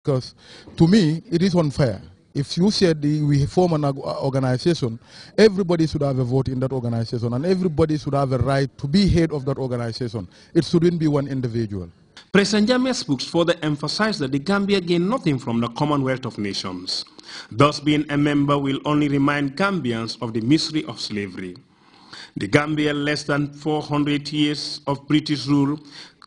Because to me, it is unfair. If you said we form an organization, everybody should have a vote in that organization and everybody should have a right to be head of that organization. It shouldn't be one individual. President Jammeh spoke further emphasized that the Gambia gained nothing from the Commonwealth of Nations. Thus, being a member will only remind Gambians of the misery of slavery. The Gambia, less than 400 years of British rule,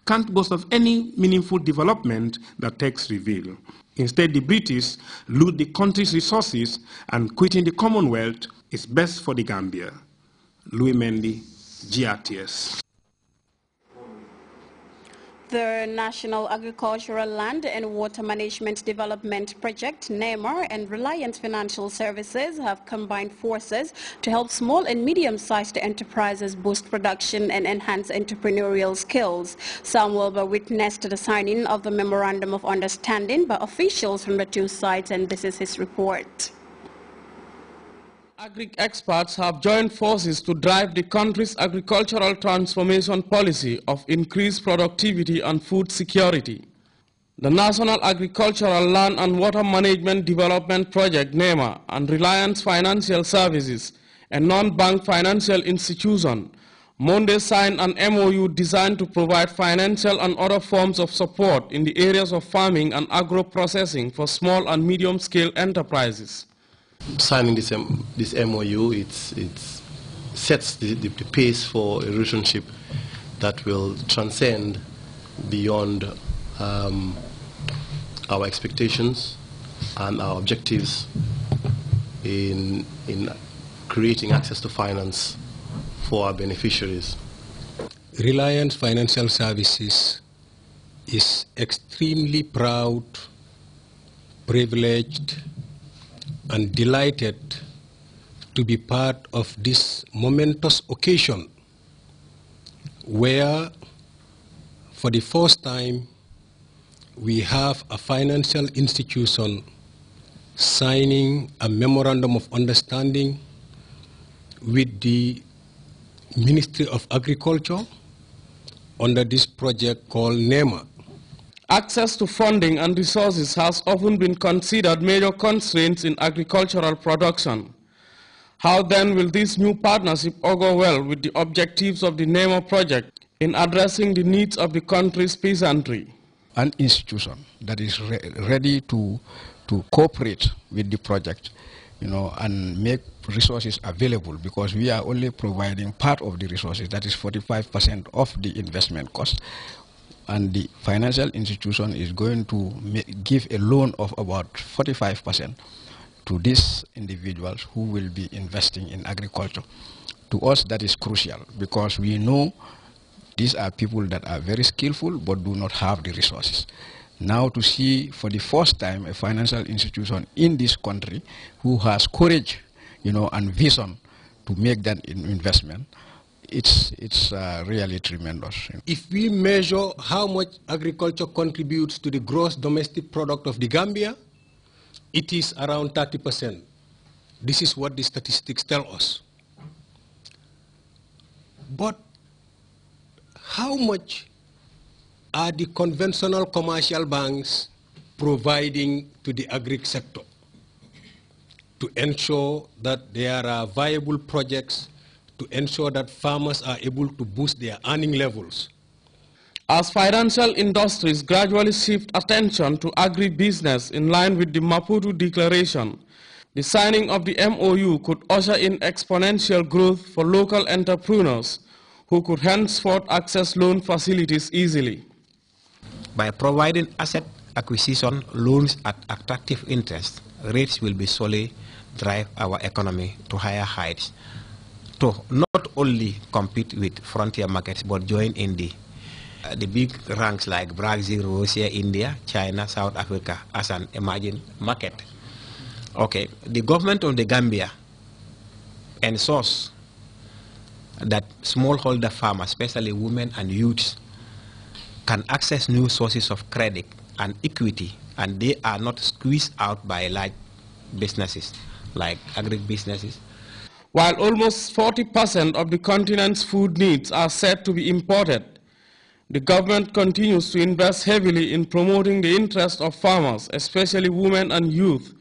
can't boast of any meaningful development that texts reveal. Instead, the British loot the country's resources, and quitting the Commonwealth is best for the Gambia. Louis Mendy, Grts. The National Agricultural Land and Water Management Development Project, NEMA, and Reliance Financial Services have combined forces to help small and medium-sized enterprises boost production and enhance entrepreneurial skills. Sam Wilbur witnessed the signing of the Memorandum of Understanding by officials from the two sides, and this is his report. Agri-experts have joined forces to drive the country's agricultural transformation policy of increased productivity and food security. The National Agricultural Land and Water Management Development Project, NEMA, and Reliance Financial Services, a non-bank financial institution, Monday signed an MOU designed to provide financial and other forms of support in the areas of farming and agro-processing for small and medium-scale enterprises. Signing this MOU, it sets the pace for a relationship that will transcend beyond our expectations and our objectives in creating access to finance for our beneficiaries. Reliance Financial Services is extremely proud, privileged, and delighted to be part of this momentous occasion where, for the first time, we have a financial institution signing a memorandum of understanding with the Ministry of Agriculture under this project called NEMA. Access to funding and resources has often been considered major constraints in agricultural production. How then will this new partnership augur well with the objectives of the NEMA project in addressing the needs of the country's peasantry? An institution that is ready to cooperate with the project, and make resources available, because we are only providing part of the resources, that is 45% of the investment cost. And the financial institution is going to give a loan of about 45% to these individuals who will be investing in agriculture. To us, that is crucial, because we know these are people that are very skillful but do not have the resources. Now to see for the first time a financial institution in this country who has courage, and vision to make that investment, it's really tremendous. If we measure how much agriculture contributes to the gross domestic product of the Gambia, it is around 30%. This is what the statistics tell us. But how much are the conventional commercial banks providing to the agri sector to ensure that there are viable projects, to ensure that farmers are able to boost their earning levels? As financial industries gradually shift attention to agribusiness in line with the Maputo Declaration, the signing of the MOU could usher in exponential growth for local entrepreneurs who could henceforth access loan facilities easily. By providing asset acquisition loans at attractive interest, rates will be solely drive our economy to higher heights, to not only compete with frontier markets, but join in the big ranks like Brazil, Russia, India, China, South Africa as an emerging market. Okay, the government of the Gambia ensures that smallholder farmers, especially women and youths, can access new sources of credit and equity, and they are not squeezed out by large businesses like agribusinesses. While almost 40% of the continent's food needs are said to be imported, The government continues to invest heavily in promoting the interests of farmers, especially women and youth,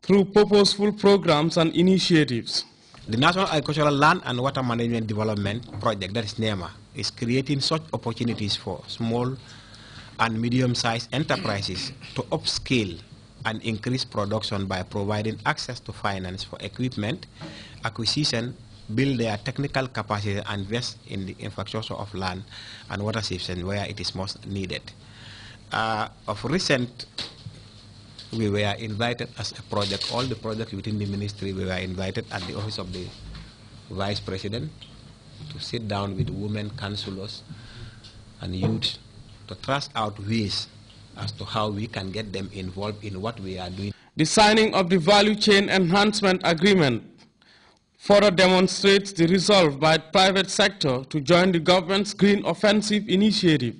through purposeful programs and initiatives. The National Agricultural Land and Water Management Development Project, that is NEMA, is creating such opportunities for small and medium-sized enterprises to upscale and increase production by providing access to finance for equipment, acquisition, build their technical capacity, and invest in the infrastructure of land and water systems where it is most needed. Of recent, we were invited as a project, all the projects within the ministry, we were invited at the office of the Vice President to sit down with women councillors and youth to thrust out ways as to how we can get them involved in what we are doing. The signing of the Value Chain Enhancement Agreement further demonstrates the resolve by the private sector to join the government's Green Offensive initiative.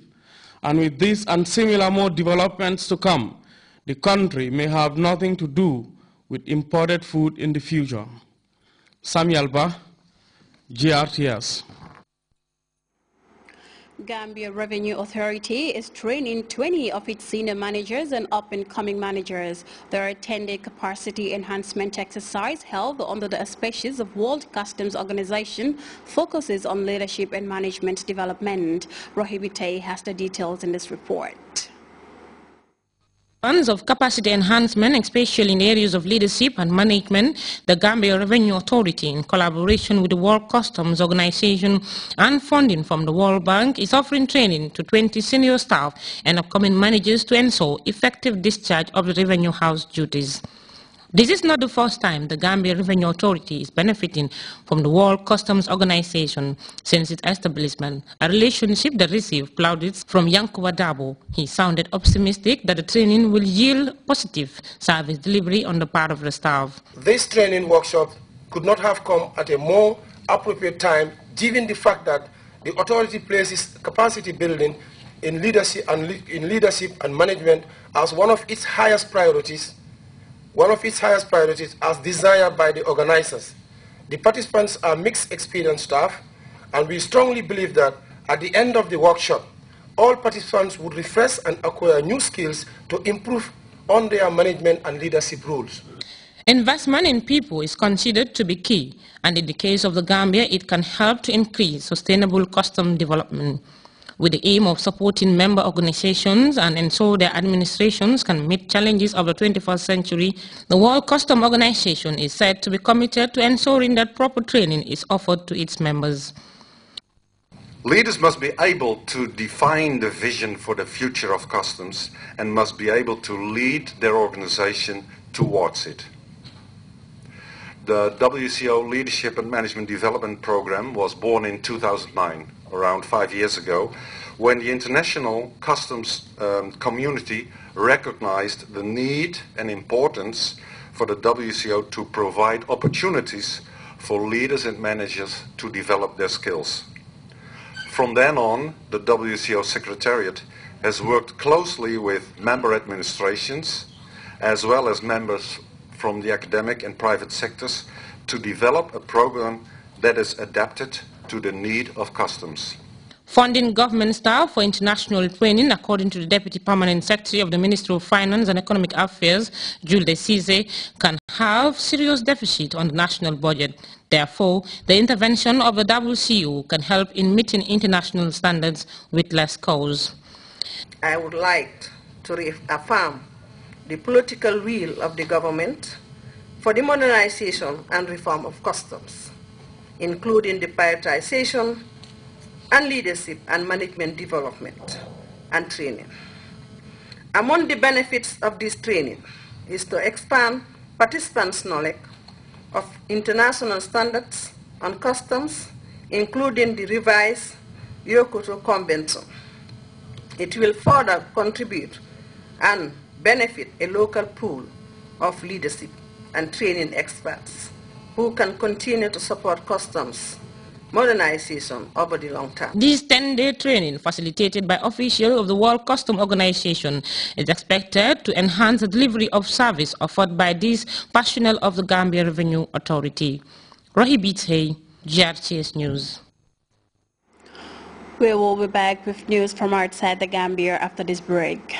And with this and similar more developments to come, the country may have nothing to do with imported food in the future. Samuel Ba, GRTS. Gambia Revenue Authority is training 20 of its senior managers and up-and-coming managers. There are a 10-day capacity enhancement exercise held under the auspices of World Customs Organization, focuses on leadership and management development. Rohibite has the details in this report. Plans of capacity enhancement, especially in the areas of leadership and management, the Gambia Revenue Authority, in collaboration with the World Customs Organization and funding from the World Bank, is offering training to 20 senior staff and upcoming managers to ensure effective discharge of the Revenue House duties. This is not the first time the Gambia Revenue Authority is benefiting from the World Customs Organization since its establishment, a relationship that received plaudits from Yankuba Dabo. He sounded optimistic that the training will yield positive service delivery on the part of the staff. This training workshop could not have come at a more appropriate time, given the fact that the authority places capacity building in leadership and management as one of its highest priorities. As desired by the organizers. The participants are mixed experience staff, and we strongly believe that at the end of the workshop, all participants would refresh and acquire new skills to improve on their management and leadership roles. Investment in people is considered to be key, and in the case of the Gambia, it can help to increase sustainable custom development. With the aim of supporting member organizations and ensure their administrations can meet challenges of the 21st century, the World Customs Organization is said to be committed to ensuring that proper training is offered to its members. Leaders must be able to define the vision for the future of customs and must be able to lead their organization towards it. The WCO Leadership and Management Development Program was born in 2009, around 5 years ago, when the international customs community recognized the need and importance for the WCO to provide opportunities for leaders and managers to develop their skills. From then on, the WCO Secretariat has worked closely with member administrations as well as members from the academic and private sectors to develop a program that is adapted to the need of customs. Funding government staff for international training, according to the Deputy Permanent Secretary of the Ministry of Finance and Economic Affairs, Jules de Cisse, can have serious deficit on the national budget. Therefore, the intervention of the WCO can help in meeting international standards with less cost. I would like to reaffirm the political will of the government for the modernization and reform of customs, including the prioritization and leadership and management development and training. Among the benefits of this training is to expand participants' knowledge of international standards on customs, including the revised Kyoto Convention. It will further contribute and benefit a local pool of leadership and training experts who can continue to support customs modernization over the long term. This 10-day training, facilitated by officials of the World Customs Organization, is expected to enhance the delivery of service offered by this personnel of the Gambia Revenue Authority. Rohibite, GRTS News. We will be back with news from outside the Gambia after this break.